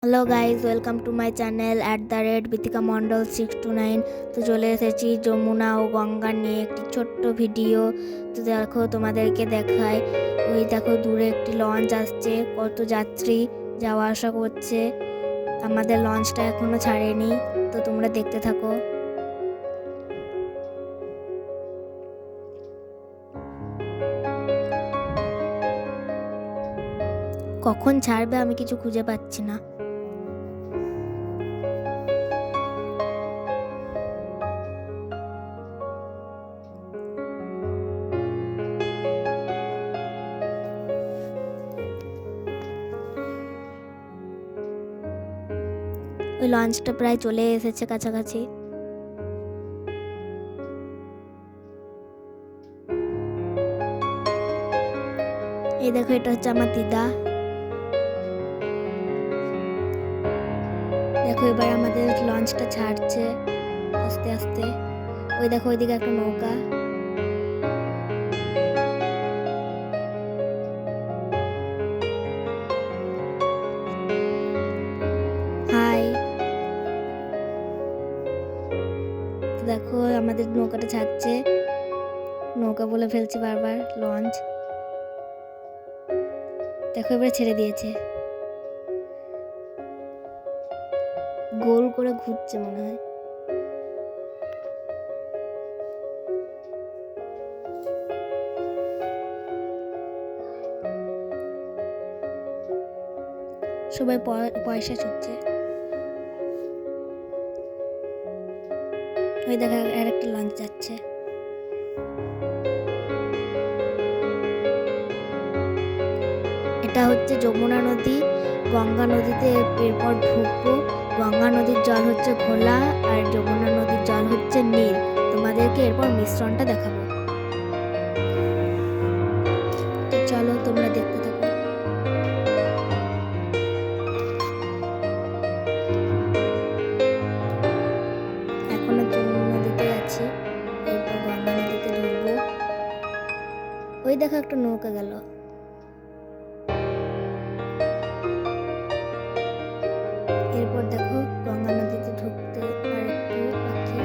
Hello guys, welcome to my channel @Bitika Mondal 629। তো চলে এসেছি যমুনা ও গঙ্গা নিয়ে একটি ছোট্ট ভিডিও। তো দেখো, তোমাদেরকে দেখায়। ওই দেখো, দূরে একটি লঞ্চ আসছে, কত যাত্রী যাওয়া আসা করছে। আমাদের লঞ্চটা এখনো ছাড়েনি, তো তোমরা দেখতে থাকো। কখন ছাড়বে আমি কিছু খুঁজে পাচ্ছি না। ওই লঞ্চটা প্রায় চলে এসেছে কাছাকাছি। এই দেখো, এটা হচ্ছে আমার দিদা। দেখো, এবার আমাদের লঞ্চটা ছাড়ছে আস্তে আস্তে। ওই দেখো, ওইদিকে একটা নৌকা। হাই। দেখো, আমাদের নৌকাটা ছাড়ছে। নৌকা বলে ফেলছি বারবার, লঞ্চ। দেখো, এবার ছেড়ে দিয়েছে। গোল করে ঘুরছে মনে হয়। সবাই পয়সা ছুটছে। ওই দেখো, আর একটা লঞ্চ যাচ্ছে। এটা হচ্ছে যমুনা নদী। গঙ্গা নদীতে এরপর ঢুকবো। গঙ্গা নদীর জল হচ্ছে ঘোলা, আর যমুনা নদীর জল হচ্ছে নীল। তোমাদেরকে এরপর মিশ্রণটা দেখাবো। তো চলো, তোমরা দেখতে থাকো। এখনো যমুনা নদীতে আছি, এরপর গঙ্গা নদীতে ঢুকবো। ওই দেখো, একটা নৌকা গেল। এরপর দেখো, গঙ্গা নদীতে ঢুকতে আর একটু বাকি।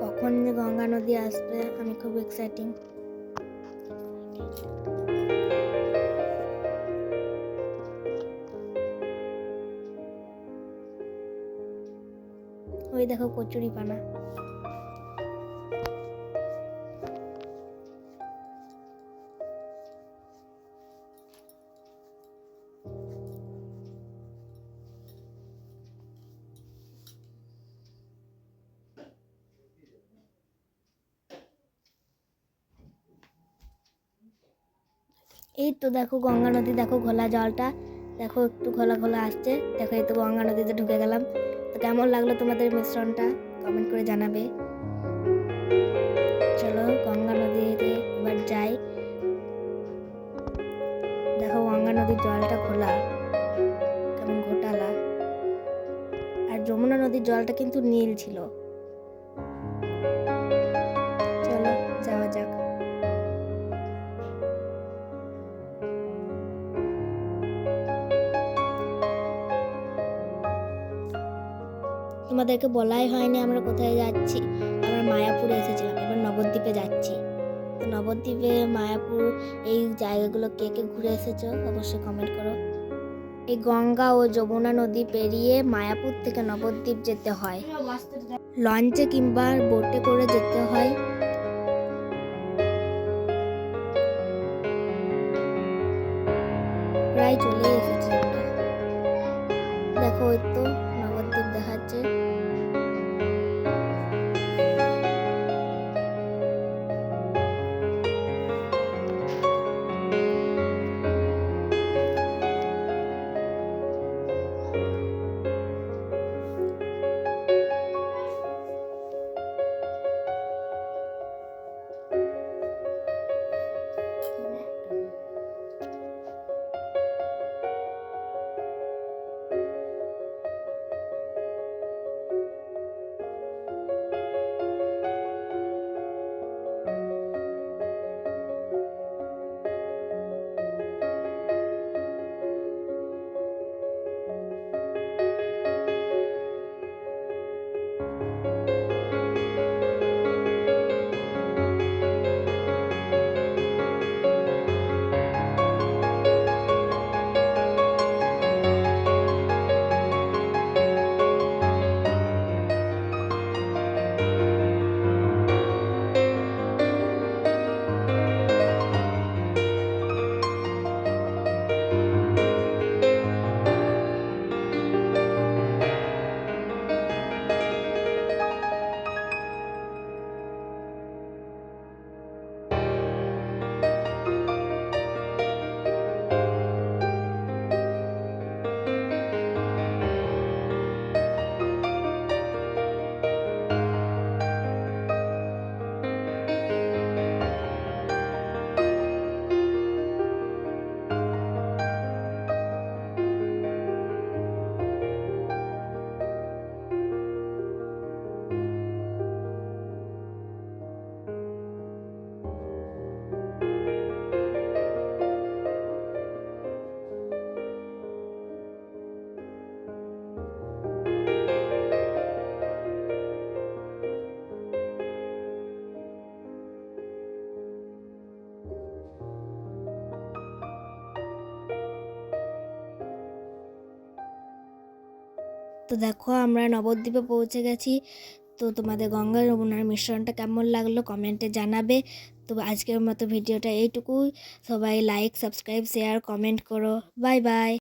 কখন যে গঙ্গা নদী আসবে, আমি খুব এক্সাইটিং। ওই দেখো, কচুরি পানা। এই তো দেখো, গঙ্গা নদী দেখো, ঘোলা জলটা দেখো, একটু ঘোলা ঘোলা আসছে। দেখো, এই তো গঙ্গা নদীতে ঢুকে গেলাম। তো কেমন লাগলো তোমাদের মিশ্রণটা, কমেন্ট করে জানাবে। চলো, গঙ্গা নদীতে এবার যাই। দেখো, গঙ্গা নদীর জলটা ঘোলা, কেমন ঘোটালা। আর যমুনা নদীর জলটা কিন্তু নীল ছিল। চলো, যাওয়া যাক। তোমাদেরকে বলাই হয়নি আমরা কোথায় যাচ্ছি। আমরা মায়াপুরে এসেছিলাম, এবার নবদ্বীপে যাচ্ছি। তো নবদ্বীপে, মায়াপুর, এই জায়গাগুলো কে কে ঘুরে এসেছো অবশ্যই কমেন্ট করো। এই গঙ্গা ও যমুনা নদী পেরিয়ে মায়াপুর থেকে নবদ্বীপ যেতে হয়। লঞ্চে কিংবা বোটে করে যেতে হয়। প্রায় চলে এসেছি আমরা। দেখো, ওই তো নবদ্বীপ দেখাচ্ছে। তো দেখো আমরা নবদ্বীপে পৌঁছে গেছি। তো তোমাদের গঙ্গা যমুনার মিশ্রণটা কেমন লাগলো কমেন্টে জানাবে। তো আজকের মতো ভিডিওটা এইটুকুই। সবাই লাইক, সাবস্ক্রাইব, শেয়ার, কমেন্ট করো। Bye bye.